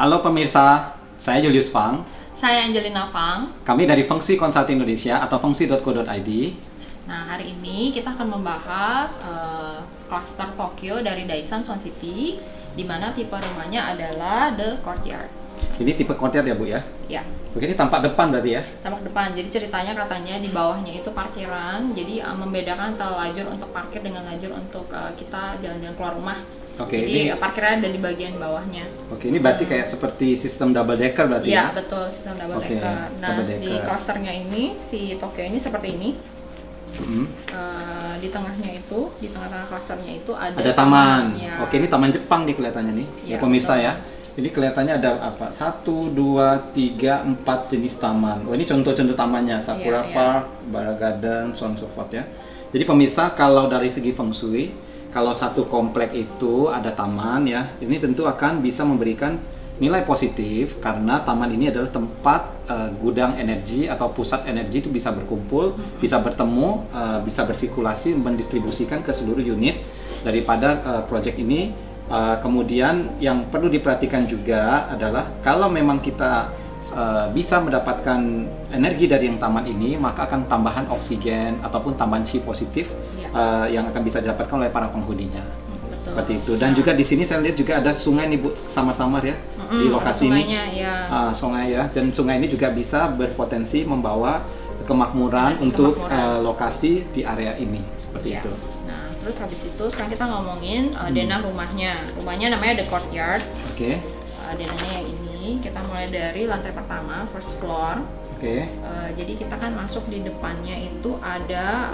Halo pemirsa, saya Julius Fang. Saya Angelina Fang. Kami dari Fengsi Consulting Indonesia atau fengsi.co.id. Nah, hari ini kita akan membahas cluster Tokyo dari Daisan Swan City, di mana tipe rumahnya adalah The Courtyard. Ini tipe courtyard ya Bu ya? Ya, Oke, ini tampak depan berarti ya? tampak depan. Jadi ceritanya katanya di bawahnya itu parkiran, jadi membedakan antara lajur untuk parkir dengan lajur untuk kita jalan-jalan keluar rumah. Oke, Jadi ini parkiran ada di bagian bawahnya. Oke, ini berarti kayak seperti sistem double decker berarti Iya, ya? betul, sistem double Oke, decker. Nah, double di decker. clusternya ini, si Tokyo ini seperti ini. Di tengahnya itu, di tengah-tengah klasternya itu Ada taman. tamannya. Oke, ini taman Jepang nih kelihatannya nih. Ya, Ya, pemirsa betul. ya. Ini kelihatannya ada apa? 1, 2, 3, 4 jenis taman. Oh, ini contoh-contoh tamannya. Sakura Iya, iya. Park, Bara Garden, so on so forth ya. Jadi pemirsa, kalau dari segi feng shui, kalau satu komplek itu ada taman ya, ini tentu akan bisa memberikan nilai positif karena taman ini adalah tempat gudang energi atau pusat energi itu bisa berkumpul, bisa bertemu, bisa bersirkulasi, mendistribusikan ke seluruh unit daripada proyek ini. Kemudian yang perlu diperhatikan juga adalah kalau memang kita bisa mendapatkan energi dari yang taman ini, maka akan tambahan oksigen ataupun tambahan chi positif yang akan bisa didapatkan oleh para penghuninya. Betul. Seperti itu. Dan juga di sini saya lihat juga ada sungai nih Bu, samar-samar ya di lokasi ini. Sungainya, ya. Sungai ya, dan sungai ini juga bisa berpotensi membawa kemakmuran Energi untuk kemakmuran. lokasi di area ini. Seperti Ya. itu. Nah, terus habis itu sekarang kita ngomongin denah rumahnya. Rumahnya namanya The Courtyard. Oke. Denahnya yang ini, kita mulai dari lantai pertama, first floor. Oke. Jadi kita kan masuk di depannya itu ada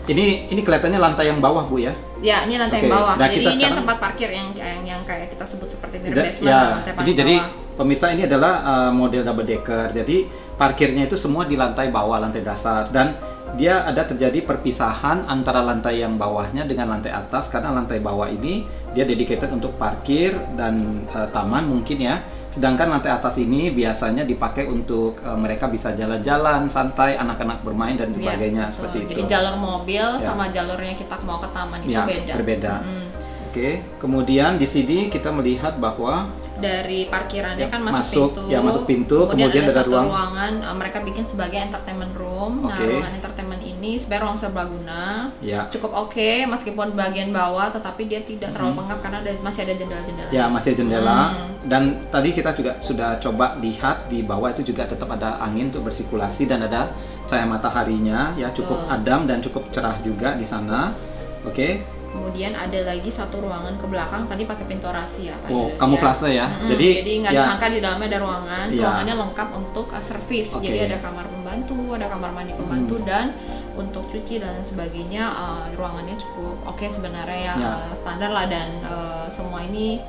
Ini kelihatannya lantai yang bawah Bu ya. ya, ini lantai Oke, yang bawah. nah Jadi kita ini yang sekarang- tempat parkir yang kayak kita sebut seperti mirror Da- basement ya, lah, lantai ini paling jadi bawah. pemirsa ini adalah model double decker. Jadi parkirnya itu semua di lantai bawah, lantai dasar, dan dia ada terjadi perpisahan antara lantai yang bawahnya dengan lantai atas karena lantai bawah ini dia dedicated untuk parkir dan taman mungkin ya. Sedangkan lantai atas ini biasanya dipakai untuk mereka bisa jalan-jalan santai, anak-anak bermain dan sebagainya. Betul. Seperti itu. Jadi jalur mobil Ya. sama jalurnya kita mau ke taman itu Ya, beda. berbeda. Mm. Oke, kemudian di sini kita melihat bahwa Dari parkirannya Ya, kan masuk, masuk pintu. ya, masuk pintu, kemudian ada ada satu ruang. ruangan mereka bikin sebagai entertainment room. Nah, Oke. ruangan entertainment ini sebenarnya ruang serbaguna. ya Cukup oke meskipun bagian bawah, tetapi dia tidak terlalu pengap karena masih ada jendela-jendela. ya masih jendela, dan tadi kita juga sudah coba lihat di bawah itu juga tetap ada angin untuk bersirkulasi dan ada cahaya mataharinya ya, cukup Betul. adem dan cukup cerah juga di sana. Oke. Kemudian ada lagi satu ruangan ke belakang tadi pakai pintu rahasia. Pak Oh, Yudhis, kamuflase ya. Jadi nggak ya, disangka di dalamnya ada ruangan. Iya. Ruangannya lengkap untuk servis. Oke. Jadi ada kamar pembantu, ada kamar mandi pembantu, dan untuk cuci dan sebagainya ruangannya cukup oke sebenarnya ya, Ya. standar lah, dan semua ini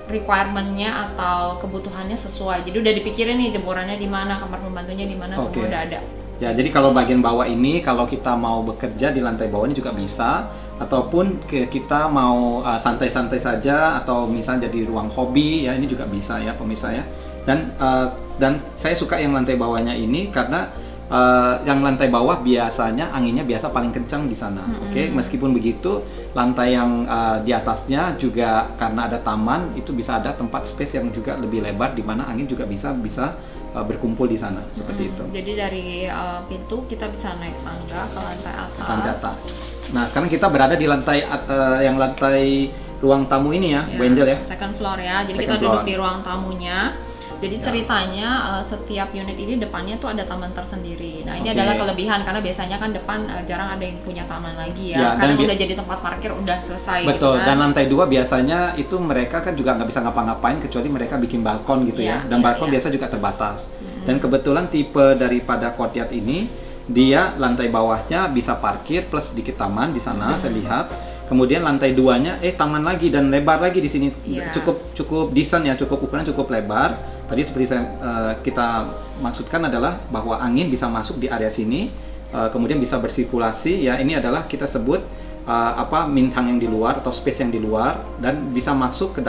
requirement-nya atau kebutuhannya sesuai. Jadi udah dipikirin nih jemurannya di mana, kamar pembantunya di mana, Oke. semua udah ada. Ya, jadi kalau bagian bawah ini, kalau kita mau bekerja di lantai bawah ini juga bisa, ataupun kita mau santai-santai saja, atau misalnya jadi ruang hobi, ya ini juga bisa ya pemirsa ya. Dan saya suka yang lantai bawahnya ini karena yang lantai bawah biasanya anginnya biasa paling kencang di sana. Oke, meskipun begitu, lantai yang di atasnya juga karena ada taman, itu bisa ada tempat space yang juga lebih lebar di mana angin juga bisa berkumpul di sana seperti itu. Jadi dari pintu kita bisa naik tangga ke lantai atas. Lantai atas. Nah, sekarang kita berada di lantai yang lantai ruang tamu ini ya, Bu Angel ya. Second floor ya. Jadi Second kita duduk floor. di ruang tamunya. Jadi ceritanya setiap unit ini depannya tuh ada taman tersendiri. Nah, ini Oke. adalah kelebihan karena biasanya kan depan jarang ada yang punya taman lagi Ya, ya. dan Karena udah jadi tempat parkir udah selesai. Betul, gitu kan. dan lantai 2 biasanya itu mereka kan juga nggak bisa ngapa-ngapain kecuali mereka bikin balkon gitu ya. Iya, Dan iya, balkon iya. biasa juga terbatas. Dan kebetulan tipe daripada courtyard ini, dia lantai bawahnya bisa parkir plus sedikit taman di sana saya lihat. Kemudian lantai 2-nya taman lagi dan lebar lagi di sini. Iya. Cukup decent ya, cukup ukuran cukup lebar. Tadi seperti kita maksudkan adalah bahwa angin bisa masuk di area sini, kemudian bisa bersirkulasi ya. Ini adalah kita sebut mintang yang di luar atau space yang di luar, dan bisa masuk ke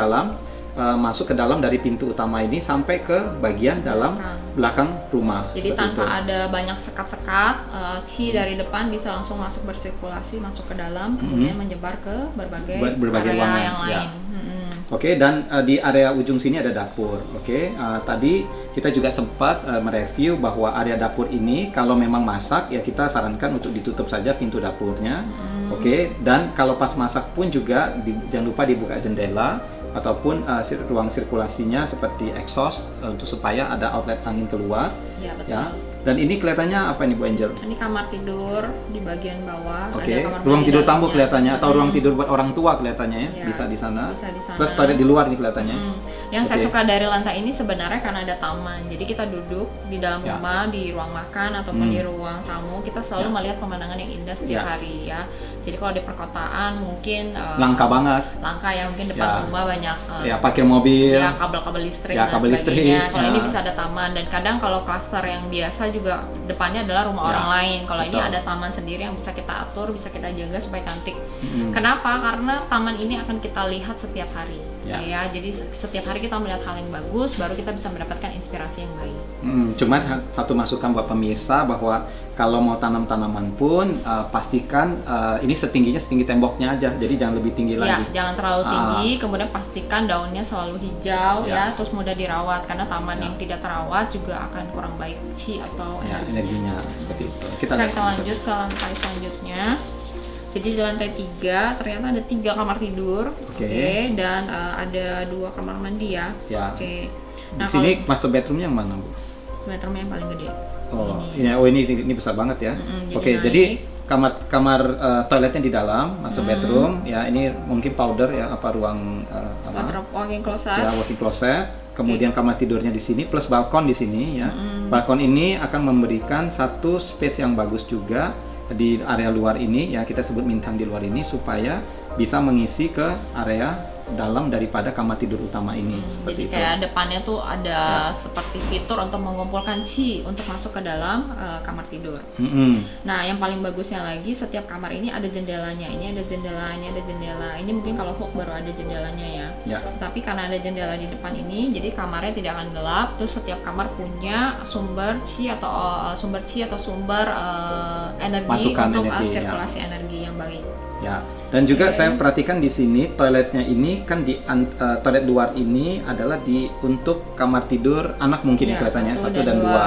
dalam dari pintu utama ini sampai ke bagian dalam belakang rumah. Jadi seperti tanpa itu. ada banyak sekat-sekat, chi dari depan bisa langsung masuk bersirkulasi, masuk ke dalam, kemudian menyebar ke berbagai area ruangan yang ya. lain. Oke, dan di area ujung sini ada dapur. Oke, tadi kita juga sempat mereview bahwa area dapur ini kalau memang masak ya kita sarankan untuk ditutup saja pintu dapurnya. Oke, dan kalau pas masak pun juga jangan lupa dibuka jendela ataupun ruang sirkulasinya seperti exhaust untuk supaya ada outlet angin keluar. Ya, betul. Ya. Dan ini kelihatannya apa ini Bu Angel? Ini kamar tidur di bagian bawah. Oke, Ada kamar ruang mandi tidur tamu dalamnya. kelihatannya atau ruang tidur buat orang tua kelihatannya ya, Ya, bisa di sana. bisa di sana. Plus toilet di luar nih kelihatannya. Yang saya Oke. suka dari lantai ini sebenarnya karena ada taman. Jadi kita duduk di dalam Ya. rumah, di ruang makan ataupun di ruang tamu, kita selalu Ya. melihat pemandangan yang indah setiap Ya. hari ya. Jadi kalau di perkotaan mungkin Langka banget. langka ya, mungkin depan Ya. rumah banyak Ya, parkir mobil. ya kabel-kabel listrik Ya, dan kabel listrik, sebagainya. Kalau ya. ini bisa ada taman, dan kadang kalau klaster yang biasa juga depannya adalah rumah Ya, orang lain. Kalau ini betul. ada taman sendiri yang bisa kita atur, bisa kita jaga supaya cantik. Mm-mm. Kenapa? Karena taman ini akan kita lihat setiap hari. Ya. Ya, jadi setiap hari kita melihat hal yang bagus, baru kita bisa mendapatkan inspirasi yang baik. Cuma satu masukan buat pemirsa bahwa kalau mau tanam tanaman pun pastikan ini setinggi temboknya aja, jadi jangan lebih tinggi Ya, lagi. jangan terlalu tinggi, kemudian pastikan daunnya selalu hijau Ya. ya, terus mudah dirawat, karena taman Ya. yang tidak terawat juga akan kurang baik qi atau Ya, energinya seperti itu. Kita Saya lihat. lanjut ke lantai selanjutnya. Jadi di lantai 3 ternyata ada 3 kamar tidur, Oke. dan ada 2 kamar mandi ya. Ya. Oke. Di sini master bedroomnya yang mana Bu? Semeternya yang paling gede. Oh, Ini. ini besar banget ya. Jadi Oke, naik. jadi kamar toiletnya di dalam, master bedroom. Ya, ini mungkin powder ya, apa ruang apa? Wardrobe walk-in closet. Ya, walk-in closet. Kemudian kamar tidurnya di sini plus balkon di sini ya. Balkon ini akan memberikan satu space yang bagus juga di area luar ini ya, kita sebut mintang di luar ini supaya bisa mengisi ke area dalam daripada kamar tidur utama ini. Jadi Seperti itu. kayak depannya tuh ada Ya. seperti fitur untuk mengumpulkan qi untuk masuk ke dalam kamar tidur. Mm-mm. Nah, yang paling bagusnya lagi, setiap kamar ini ada jendelanya. Ini ada jendela, ini ada jendela. Ini mungkin kalau hook baru ada jendelanya ya. Ya. Tapi karena ada jendela di depan ini, jadi kamarnya tidak akan gelap. Terus setiap kamar punya sumber qi atau sumber energi Masukan untuk energi, ya. sirkulasi energi yang baik. Ya, dan juga Oke. saya perhatikan di sini toiletnya ini kan toilet luar ini adalah untuk kamar tidur anak mungkin ya Iya, kelihatannya satu 1 dan dan 2. dua.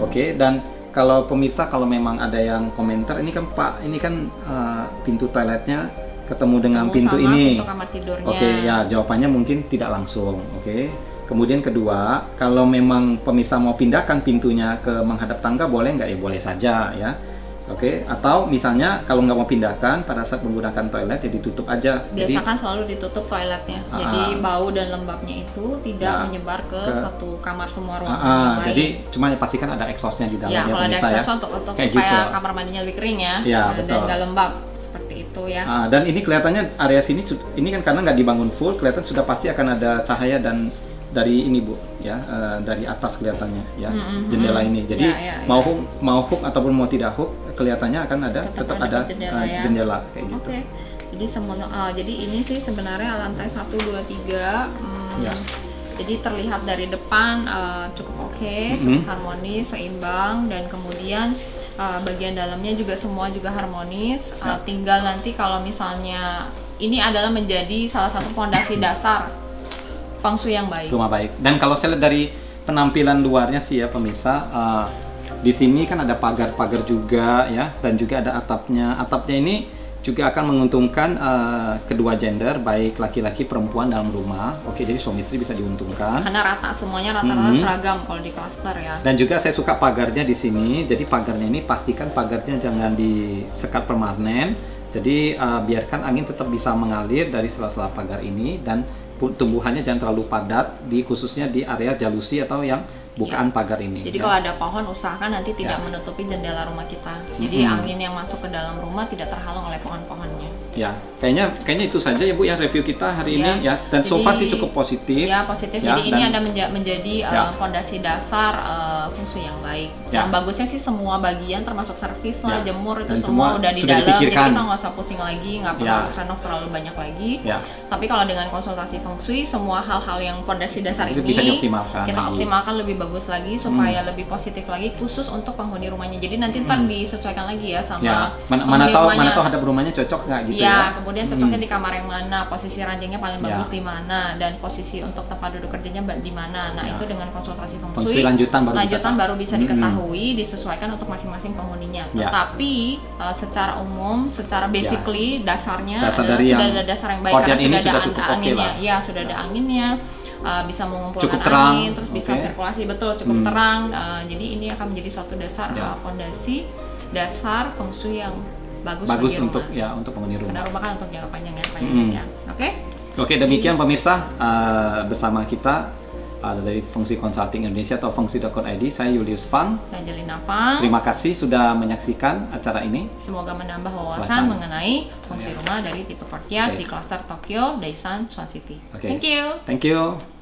Oke, dan kalau pemirsa kalau memang ada yang komentar ini kan Pak, ini kan pintu toiletnya ketemu dengan Ketemu pintu sama ini. pintu kamar tidurnya. Oke, ya jawabannya mungkin tidak langsung. Oke. Kemudian kedua, kalau memang pemirsa mau pindahkan pintunya ke menghadap tangga boleh nggak ya? Boleh saja ya. Oke, atau misalnya kalau nggak mau pindahkan pada saat menggunakan toilet ya ditutup aja. Biasakan selalu ditutup toiletnya. Jadi bau dan lembabnya itu tidak Ya, menyebar ke satu kamar semua ruangan jadi, yang lain. jadi cuma pastikan ada exhaustnya di Ya, dalamnya kalau ada pemirsa ya. exhaust untuk Kayak supaya gitu. kamar mandinya lebih kering ya, Ya, dan betul. nggak lembab seperti itu ya. Dan ini kelihatannya area sini ini kan karena nggak dibangun full, kelihatan sudah pasti akan ada cahaya dan dari ini Bu ya, dari atas kelihatannya ya, jendela ini. Jadi Ya. mau hook ataupun mau tidak hook kelihatannya akan ada tetap ada jendela, ya. jendela kayak gitu. Oke. Jadi jadi ini sih sebenarnya lantai 1 2 3 Ya. Jadi terlihat dari depan cukup oke, cukup harmonis, seimbang, dan kemudian bagian dalamnya juga semua juga harmonis. Ya. Tinggal nanti kalau misalnya ini adalah menjadi salah satu fondasi dasar feng shui yang baik. Rumah baik. Dan kalau saya lihat dari penampilan luarnya sih ya pemirsa, di sini kan ada pagar-pagar juga ya, dan juga ada atapnya. Atapnya ini juga akan menguntungkan kedua gender, baik laki-laki perempuan dalam rumah. Oke, jadi suami istri bisa diuntungkan. Karena rata, semuanya rata-rata seragam kalau di klaster ya. Dan juga saya suka pagarnya di sini. Jadi pagarnya ini pastikan pagarnya jangan disekat permanen. Jadi biarkan angin tetap bisa mengalir dari sela-sela pagar ini, dan tumbuhannya jangan terlalu padat khususnya di area jalusi atau yang bukaan pagar ini. Jadi ya. kalau ada pohon, usahakan nanti tidak Ya. menutupi jendela rumah kita. Jadi angin yang masuk ke dalam rumah tidak terhalang oleh pohon-pohonnya. Ya, kayaknya itu saja ya Bu yang review kita hari Ya. ini ya. Dan so Jadi, far sih cukup positif. Ya, positif. Ya, Jadi ini ada menjadi Ya. fondasi dasar feng shui yang baik. Ya. Yang bagusnya sih semua bagian termasuk servis lah, Ya. jemur itu Dan semua semua udah di sudah dalam. Jadi dipikirkan. kita nggak usah pusing lagi, nggak perlu Ya. harus renov terlalu banyak lagi. Ya. Tapi kalau dengan konsultasi feng shui, semua hal-hal yang fondasi dasar Itu ini bisa dioptimalkan kita lagi. optimalkan lebih bagus bagus lagi supaya lebih positif lagi khusus untuk penghuni rumahnya. Jadi nanti ntar disesuaikan lagi ya sama mana tahu hadap rumahnya cocok nggak gitu ya. Kemudian cocoknya di kamar yang mana, posisi ranjangnya paling bagus di mana, dan posisi untuk tempat duduk kerjanya di mana. Nah, itu dengan konsultasi feng shui lanjutan baru bisa diketahui, disesuaikan untuk masing-masing penghuninya. Tetapi secara umum, secara basically dasarnya sudah ada dasar yang baik karena sudah ada anginnya. Ya, sudah ada anginnya. Bisa mengumpulkan angin, terus bisa sirkulasi, betul, cukup terang. Jadi ini akan menjadi suatu dasar fondasi dasar feng shui yang bagus bagi untuk rumah. untuk penghuni rumah. Karena rumah kan untuk jangka panjang ya, Oke, demikian pemirsa bersama kita dari Feng Shui Consulting Indonesia atau fengshui.id. Saya Julius Fang dan Jelina Fang. Terima kasih sudah menyaksikan acara ini. Semoga menambah wawasan mengenai feng shui rumah dari tipe courtyard di klaster Tokyo, Daisan, Swan City. Thank you.